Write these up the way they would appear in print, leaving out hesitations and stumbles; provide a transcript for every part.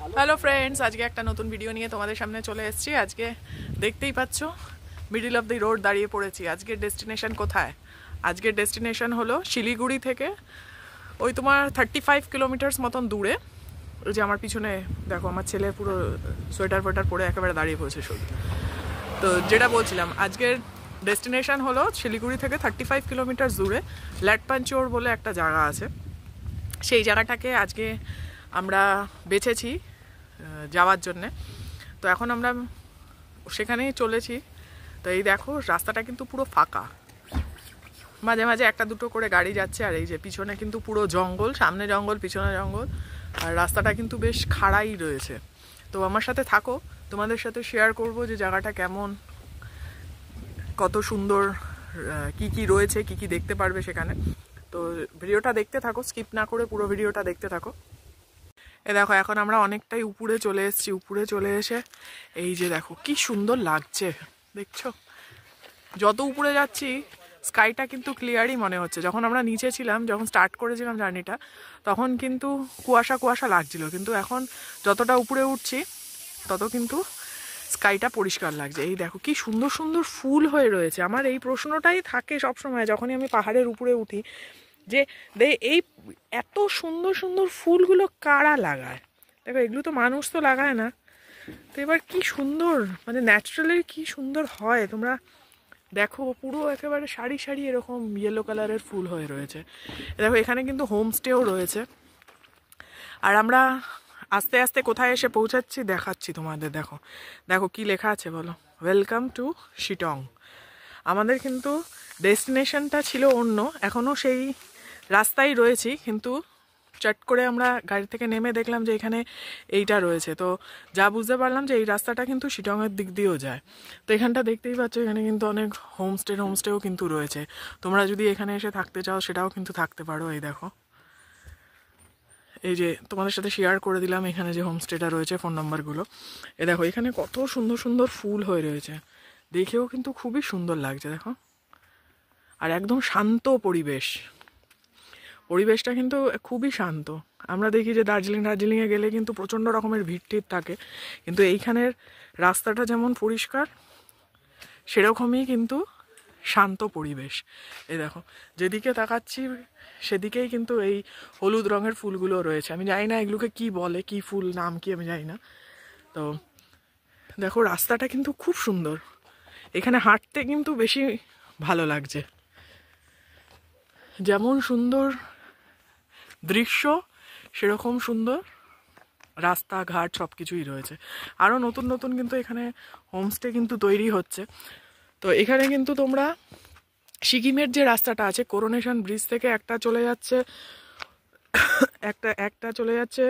Hello friends, আজকে একটা নতুন ভিডিও নিয়ে তোমাদের সামনে চলে এসেছি। আজকে দেখতেই পাচ্ছ মিডল অফ দি রোড দাঁড়িয়ে পড়েছি। আজকের ডেস্টিনেশন কোথায়? আজকের ডেস্টিনেশন হলো শিলিগুড়ি থেকে ওই তোমার 35 কিলোমিটার্স মতন দূরে। ওই যে আমার পিছনে দেখো, আমার ছেলে পুরো সোয়েটার ফোয়েটার পরে একেবারে দাঁড়িয়ে পড়েছে শুধু। তো যেটা বলছিলাম, আজকের ডেস্টিনেশন হলো শিলিগুড়ি থেকে 35 কিলোমিটার দূরে ল্যাটপাঞ্চোর বলে একটা জায়গা আছে। সেই জায়গাটাকে আজকে আমরা বেছেছি যাওয়ার জন্যে। তো এখন আমরা সেখানেই চলেছি। তো এই দেখো, রাস্তাটা কিন্তু পুরো ফাঁকা, মাঝে মাঝে একটা দুটো করে গাড়ি যাচ্ছে। আর এই যে পিছনে কিন্তু পুরো জঙ্গল, সামনে জঙ্গল পিছনে জঙ্গল, আর রাস্তাটা কিন্তু বেশ খাড়াই রয়েছে। তো আমার সাথে থাকো, তোমাদের সাথে শেয়ার করব যে জায়গাটা কেমন, কত সুন্দর, কি কি রয়েছে, কি কি দেখতে পারবে সেখানে। তো ভিডিওটা দেখতে থাকো, স্কিপ না করে পুরো ভিডিওটা দেখতে থাকো। এ দেখো, এখন আমরা অনেকটাই উপরে চলে এসেছি। উপরে চলে এসে এই যে দেখো কি সুন্দর লাগছে, দেখছো? যত উপরে যাচ্ছি স্কাইটা কিন্তু ক্লিয়ারই মনে হচ্ছে। যখন আমরা নিচে ছিলাম, যখন স্টার্ট করেছিলাম জার্নিটা, তখন কিন্তু কুয়াশা কুয়াশা লাগছিল, কিন্তু এখন যতটা উপরে উঠছি তত কিন্তু স্কাইটা পরিষ্কার লাগছে। এই দেখো কি সুন্দর সুন্দর ফুল হয়ে রয়েছে। আমার এই প্রশ্নটাই থাকে সবসময় যখনই আমি পাহাড়ের উপরে উঠি, যে এই এত সুন্দর সুন্দর ফুলগুলো কারা লাগায়? দেখো, এগুলো তো মানুষ তো লাগায় না। তো এবার কি সুন্দর, মানে ন্যাচারালি কি সুন্দর হয়। তোমরা দেখো, পুরো একেবারে সারি সারি এরকম ইয়েলো কালারের ফুল হয়ে রয়েছে। দেখো, এখানে কিন্তু হোমস্টেও রয়েছে। আর আমরা আস্তে আস্তে কোথায় এসে পৌঁছাচ্ছি দেখাচ্ছি তোমাদের। দেখো দেখো কি লেখা আছে বলো, ওয়েলকাম টু শিটং। আমাদের কিন্তু ডেস্টিনেশনটা ছিল অন্য, এখনও সেই রাস্তায় রয়েছি, কিন্তু চট করে আমরা গাড়ি থেকে নেমে দেখলাম যে এখানে এইটা রয়েছে। তো যা বুঝতে পারলাম যে এই রাস্তাটা কিন্তু শিটংয়ের দিক দিয়েও যায়। তো এখানটা দেখতেই পাচ্ছ, এখানে কিন্তু অনেক হোমস্টেও কিন্তু রয়েছে। তোমরা যদি এখানে এসে থাকতে চাও সেটাও কিন্তু থাকতে পারো। এই দেখো, এই যে তোমাদের সাথে শেয়ার করে দিলাম এখানে যে হোমস্টেটা রয়েছে, ফোন নাম্বারগুলো। এ দেখো, এখানে কত সুন্দর সুন্দর ফুল হয়ে রয়েছে, দেখেও কিন্তু খুবই সুন্দর লাগছে। দেখো, আর একদম শান্ত পরিবেশটা কিন্তু খুবই শান্ত। আমরা দেখি যে দার্জিলিংয়ে গেলে কিন্তু প্রচণ্ড রকমের ভিড় থাকে, কিন্তু এইখানের রাস্তাটা যেমন পরিষ্কার, সেরকমই কিন্তু শান্ত পরিবেশ। এই দেখো, যেদিকে তাকাচ্ছি সেদিকেই কিন্তু এই হলুদ রঙের ফুলগুলো রয়েছে। আমি জানি না এগুলোকে কি বলে, কি ফুল, নাম কি আমি জানি না। তো দেখো, রাস্তাটা কিন্তু খুব সুন্দর, এখানে হাঁটতে কিন্তু বেশি ভালো লাগছে। যেমন সুন্দর দৃশ্য, সেরকম সুন্দর রাস্তাঘাট সব কিছুই রয়েছে। আরও নতুন নতুন কিন্তু এখানে হোমস্টে কিন্তু তৈরি হচ্ছে। তো এখানে কিন্তু তোমরা সিকিমের যে রাস্তাটা আছে, করোনেশন ব্রিজ থেকে একটা চলে যাচ্ছে, একটা চলে যাচ্ছে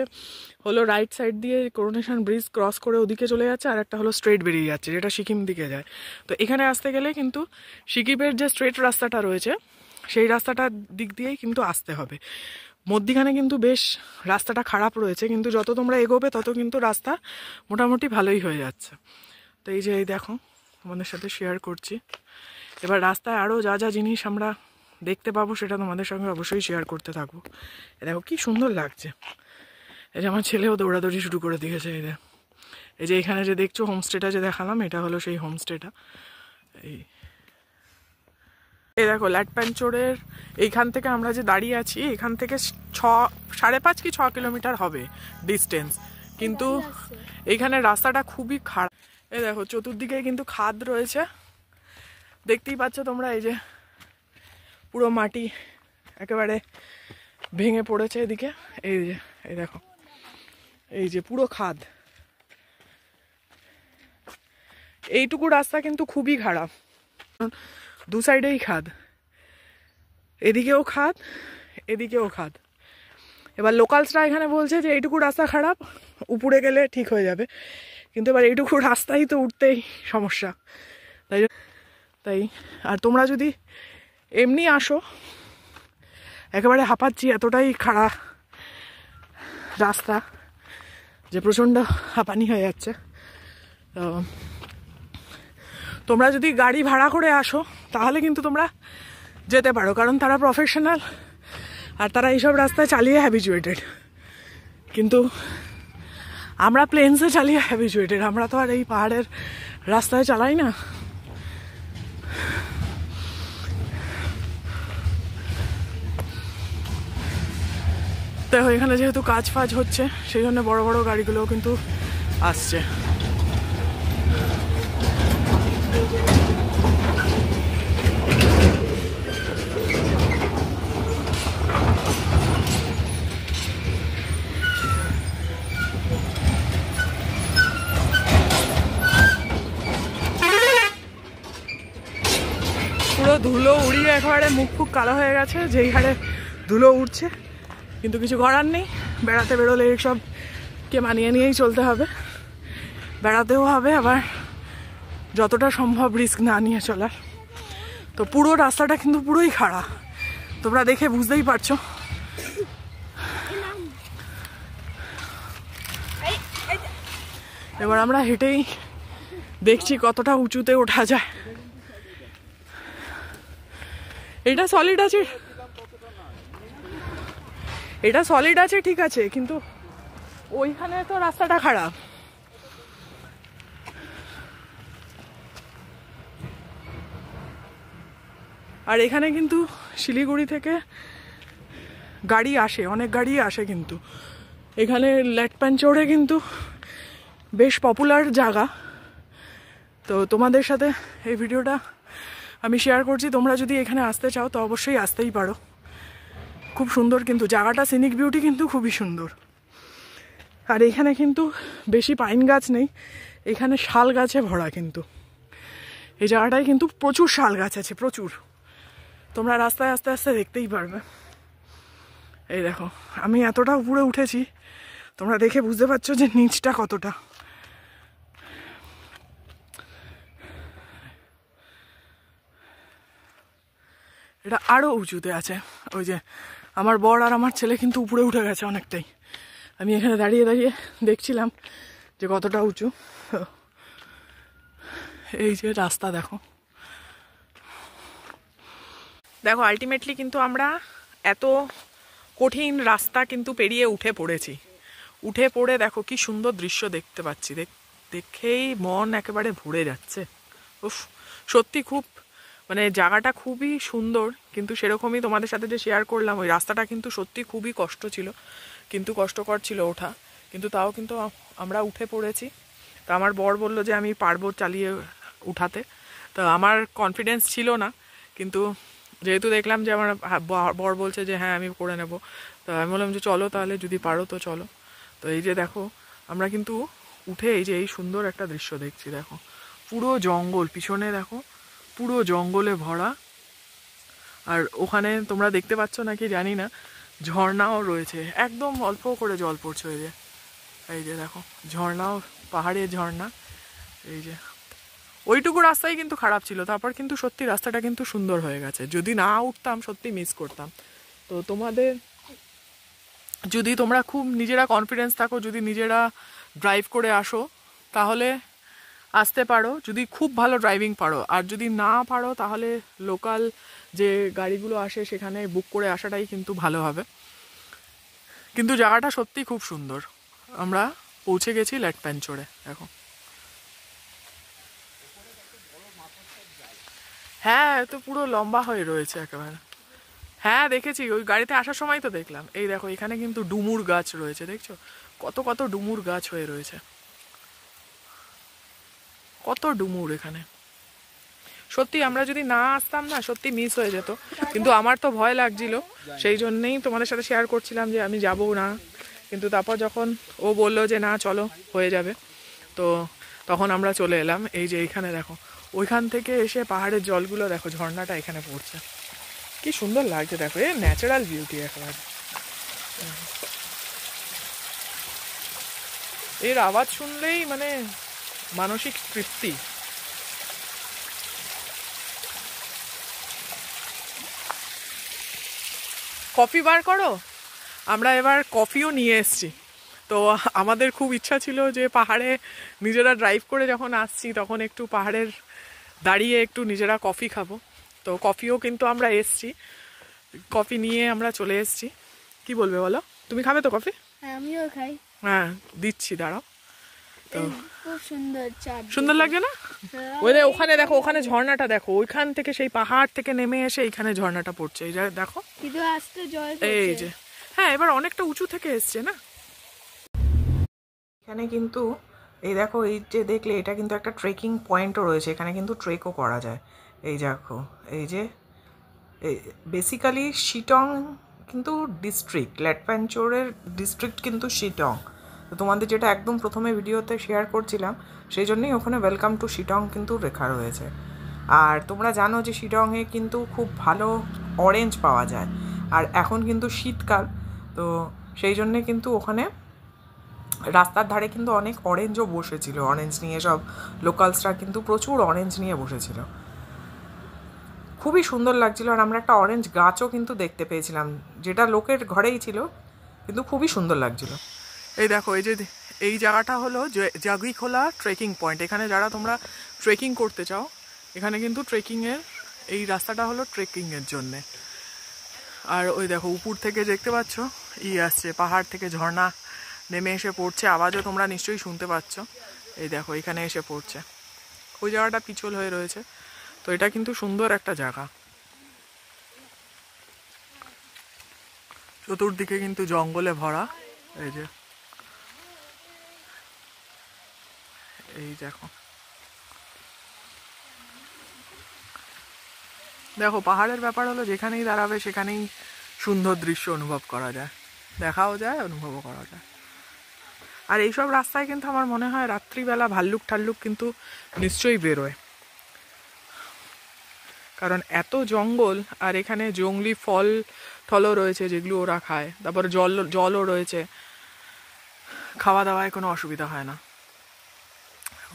হলো রাইট সাইড দিয়ে, করোনেশন ব্রিজ ক্রস করে ওদিকে চলে যাচ্ছে, আর একটা হলো স্ট্রেট বেরিয়ে যাচ্ছে যেটা সিকিম দিকে যায়। তো এখানে আসতে গেলে কিন্তু সিকিমের যে স্ট্রেট রাস্তাটা রয়েছে সেই রাস্তাটার দিক দিয়েই কিন্তু আসতে হবে। মধ্যিখানে কিন্তু বেশ রাস্তাটা খারাপ রয়েছে, কিন্তু যত তোমরা এগোবে তত কিন্তু রাস্তা মোটামুটি ভালোই হয়ে যাচ্ছে। তো এই যে এই দেখো, তোমাদের সাথে শেয়ার করছি। এবার রাস্তায় আরও যা যা জিনিস আমরা দেখতে পাবো সেটা তোমাদের সঙ্গে অবশ্যই শেয়ার করতে থাকবো। দেখো কি সুন্দর লাগছে। এই যে আমার ছেলেও দৌড়াদৌড়ি শুরু করে দিয়েছে। এই যে এখানে যে দেখছো হোমস্টেটা যে দেখালাম, এটা হলো সেই হোমস্টেটা। এই দেখো, ল্যাটপাঞ্চোরের এইখান থেকে আমরা যে দাঁড়িয়ে আছি, এখান থেকে 5.5 কি 6 কিলোমিটার হবে ডিস্টেন্স, কিন্তু এইখানে রাস্তাটা খুবই খারাপ। এই দেখো, চতুর্দিকে কিন্তু খাদ রয়েছে, দেখতেই পাচ্ছ তোমরা। এই যে পুরো মাটি একেবারে ভেঙে পড়েছে এদিকে। এই যে এই দেখো, এই যে পুরো খাদ। এইটুকু রাস্তা কিন্তু খুবই খারাপ, দু সাইডেই খাদ, এদিকেও খাদ এদিকেও খাদ। এবার লোকালসরা এখানে বলছে যে এইটুকু রাস্তা খারাপ, উপরে গেলে ঠিক হয়ে যাবে, কিন্তু এবার এইটুকু রাস্তাই তো উঠতেই সমস্যা। তাই আর তোমরা যদি এমনি আসো, একেবারে হাঁপাচ্ছি, এতটাই খারাপ রাস্তা যে প্রচণ্ড হাঁপানি হয়ে যাচ্ছে। তোমরা যদি গাড়ি ভাড়া করে আসো তাহলে কিন্তু তোমরা যেতে পারো, কারণ তারা প্রফেশনাল আর তারা এইসব রাস্তায় চালিয়ে হ্যাবিচুয়েটেড। কিন্তু আমরা প্লেনসে চালিয়ে হ্যাবিচুয়েটেড, আমরা তো আর এই পাহাড়ের রাস্তায় চালাই না। দেখো এখানে যেহেতু কাজ ফাজ হচ্ছে সেই জন্য বড় বড় গাড়িগুলোও কিন্তু আসছে। পুরো ধুলো উড়িয়ে একেবারে মুখ ফুক কালো হয়ে গেছে, যেই হারে ধুলো উঠছে। কিন্তু কিছু করার নেই, বেড়াতে বেরোলে এইসবকে মানিয়ে নিয়েই চলতে হবে। বেড়াতেও হবে, আবার যতটা সম্ভব রিস্ক না নিয়ে চলার। তো পুরো রাস্তাটা কিন্তু পুরোই খাড়া, তোমরা দেখে বুঝতেই পারছো। এবার আমরা হেঁটেই দেখছি কতটা উঁচুতে ওঠা যায়। এটা সলিড আছে, এটা সলিড আছে ঠিক আছে, কিন্তু ওইখানে তো রাস্তাটা খারাপ। আর এখানে কিন্তু শিলিগুড়ি থেকে গাড়ি আসে, অনেক গাড়ি আসে কিন্তু এখানে লেটপ্যাঞ্চোরে কিন্তু বেশ পপুলার জায়গা। তো তোমাদের সাথে এই ভিডিওটা আমি শেয়ার করছি, তোমরা যদি এখানে আসতে চাও তো অবশ্যই আসতেই পারো। খুব সুন্দর কিন্তু জায়গাটা, সিনিক বিউটি কিন্তু খুবই সুন্দর। আর এখানে কিন্তু বেশি পাইন গাছ নেই, এখানে শাল গাছে ভরা। কিন্তু এই জায়গাটায় কিন্তু প্রচুর শাল গাছ আছে, প্রচুর। তোমরা রাস্তায় আস্তে আস্তে দেখতেই পারবে। এই দেখো আমি এতটা উপরে উঠেছি, তোমরা দেখে বুঝতে পারছো যে নিচটা কতটা। এটা আরো উঁচুতে আছে। ওই যে আমার বর আর আমার ছেলে কিন্তু উপরে উঠে গেছে অনেকটাই। আমি এখানে দাঁড়িয়ে দাঁড়িয়ে দেখছিলাম যে কতটা উঁচু। এই যে রাস্তা দেখো, দেখো আলটিমেটলি কিন্তু আমরা এত কঠিন রাস্তা কিন্তু পেরিয়ে উঠে পড়েছি। উঠে পড়ে দেখো কি সুন্দর দৃশ্য দেখতে পাচ্ছি, দেখেই মন একেবারে ভরে যাচ্ছে। উফ, সত্যি খুব মানে জায়গাটা খুবই সুন্দর। কিন্তু সেরকমই তোমাদের সাথে যে শেয়ার করলাম, ওই রাস্তাটা কিন্তু সত্যি খুবই কষ্ট ছিল, কিন্তু কষ্টকর ছিল ওঠা। কিন্তু তাও কিন্তু আমরা উঠে পড়েছি। তো আমার বর বলল যে আমি পারবো চালিয়ে উঠাতে। তো আমার কনফিডেন্স ছিল না, কিন্তু যেহেতু দেখলাম যে আমার বর বলছে যে হ্যাঁ আমি করে নেব, তো আমি বললাম যে চলো তাহলে, যদি পারো তো চলো। তো এই যে দেখো আমরা কিন্তু উঠে এই যে এই সুন্দর একটা দৃশ্য দেখছি। দেখো পুরো জঙ্গল, পিছনে দেখো পুরো জঙ্গলে ভরা। আর ওখানে তোমরা দেখতে পাচ্ছ নাকি জানি না, ঝর্ণাও রয়েছে, একদম অল্প করে জল পড়ছে। এই যে দেখো ঝর্ণাও, পাহাড়ের ঝর্ণা। এই যে ওইটুকু রাস্তাই কিন্তু খারাপ ছিল, তারপর কিন্তু সত্যি রাস্তাটা কিন্তু সুন্দর হয়ে গেছে। যদি না উঠতাম সত্যি মিস করতাম। তো তোমাদের যদি তোমরা খুব নিজেরা কনফিডেন্স থাকো, যদি নিজেরা ড্রাইভ করে আসো তাহলে আসতে পারো, যদি খুব ভালো ড্রাইভিং পারো। আর যদি না পারো তাহলে লোকাল যে গাড়িগুলো আসে সেখানে বুক করে আসাটাই কিন্তু ভালো হবে। কিন্তু জায়গাটা সত্যি খুব সুন্দর। আমরা পৌঁছে গেছি লেটপ্যাঞ্চোরে। দেখো হ্যাঁ, তো পুরো লম্বা হয়ে রয়েছে একেবারে। হ্যাঁ দেখেছি, ওই গাড়িতে আসার সময় তো দেখলাম। এই দেখো এখানে কিন্তু ডুমুর গাছ রয়েছে, দেখছো কত কত ডুমুর গাছ হয়ে রয়েছে, কত ডুমুর এখানে। সত্যি আমরা যদি না আসতাম না সত্যি মিস হয়ে যেত। কিন্তু আমার তো ভয় লাগছিল, সেই জন্যেই তোমাদের সাথে শেয়ার করছিলাম যে আমি যাবো না। কিন্তু তারপর যখন ও বললো যে না চলো হয়ে যাবে, তো তখন আমরা চলে এলাম। এই যে এখানে দেখো, ওইখান থেকে এসে পাহাড়ের জলগুলো দেখো, ঝর্ণাটা এখানে পড়ছে, কি সুন্দর লাগছে। দেখো এ ন্যাচারাল বিউটি একেবারে। এর আওয়াজ শুনলেই মানে মানসিক তৃপ্তি। কফি বার করো। আমরা এবার কফিও নিয়ে এসছি। তো আমাদের খুব ইচ্ছা ছিল যে পাহাড়ে নিজেরা ড্রাইভ করে যখন আসছি তখন একটু পাহাড়ের দাঁড়িয়ে একটু নিজেরা কফি খাবো। তো কফিও কিন্তু আমরা এসছি, কফি নিয়ে আমরা চলে এসছি। কি বলবে বলো, তুমি খাবে তো কফি? হ্যাঁ আমিও খাই। হ্যাঁ দিচ্ছি, দাঁড়াও। তো খুব সুন্দর চাপ, সুন্দর লাগছে না? ওই ওখানে দেখো, ওখানে ঝর্ণাটা দেখো, ওইখান থেকে সেই পাহাড় থেকে নেমে এসে এইখানে ঝর্ণাটা পড়ছে, এই যে দেখো। কিন্তু আস্তে জল এই পড়ছে। যে হ্যাঁ, এবার অনেকটা উঁচু থেকে এসছে না এখানে কিন্তু। এই দেখো, এই যে দেখলে এটা কিন্তু একটা ট্রেকিং পয়েন্টও রয়েছে, এখানে কিন্তু ট্রেকও করা যায়। এই দেখো, এই যে বেসিক্যালি শিটং কিন্তু ডিস্ট্রিক্ট, ল্যাটফ্যানচোরের ডিস্ট্রিক্ট কিন্তু শিটং। তো তোমাদের যেটা একদম প্রথমে ভিডিওতে শেয়ার করছিলাম, সেই জন্যই ওখানে ওয়েলকাম টু শিটং কিন্তু লেখা রয়েছে। আর তোমরা জানো যে শিটংয়ে কিন্তু খুব ভালো অরেঞ্জ পাওয়া যায়, আর এখন কিন্তু শীতকাল, তো সেই জন্যে কিন্তু ওখানে রাস্তার ধারে কিন্তু অনেক অরেঞ্জও বসেছিল, অরেঞ্জ নিয়ে সব লোকালসরা কিন্তু প্রচুর অরেঞ্জ নিয়ে বসেছিল, খুবই সুন্দর লাগছিল। আর আমরা একটা অরেঞ্জ গাছও কিন্তু দেখতে পেয়েছিলাম, যেটা লোকের ঘরেই ছিল, কিন্তু খুবই সুন্দর লাগছিল। এই দেখো, এই যে এই জায়গাটা হলো জাগিখোলা ট্রেকিং পয়েন্ট। এখানে যারা তোমরা ট্রেকিং করতে চাও, এখানে কিন্তু ট্রেকিংয়ের এই রাস্তাটা হলো ট্রেকিংয়ের জন্যে। আর ওই দেখো উপর থেকে দেখতে পাচ্ছ আসছে, পাহাড় থেকে ঝর্ণা নেমে এসে পড়ছে, আওয়াজও তোমরা নিশ্চয়ই শুনতে পাচ্ছ। এই দেখো এখানে এসে পড়ছে, ওই জায়গাটা পিছল হয়ে রয়েছে। তো এটা কিন্তু সুন্দর একটা জায়গা, চতুর্দিকে কিন্তু জঙ্গলে ভরা। এই যে এই দেখো, দেখো পাহাড়ের ব্যাপার হলো যেখানেই দাঁড়াবে সেখানেই সুন্দর দৃশ্য অনুভব করা যায়, দেখাও যায়, অনুভবও করা যায়। আর এইসব রাস্তায় কিন্তু আমার মনে হয় রাত্রিবেলা ভাল্লুক ঠাল্লুক কিন্তু নিশ্চয়ই বেরোয়, কারণ এত জঙ্গল, আর এখানে জঙ্গলি ফল টলও রয়েছে যেগুলো ওরা খায়, তারপর জলও রয়েছে, খাওয়া দাওয়ায় কোনো অসুবিধা হয় না।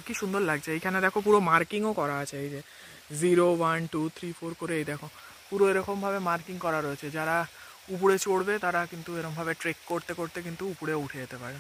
কি সুন্দর লাগছে। এইখানে দেখো পুরো মার্কিংও করা আছে, এই যে 0, 1, 2, 3, 4 করে, এই দেখো পুরো এরকমভাবে মার্কিং করা রয়েছে। যারা উপরে চড়বে তারা কিন্তু এরকমভাবে ট্রেক করতে করতে কিন্তু উপরে উঠে যেতে পারে।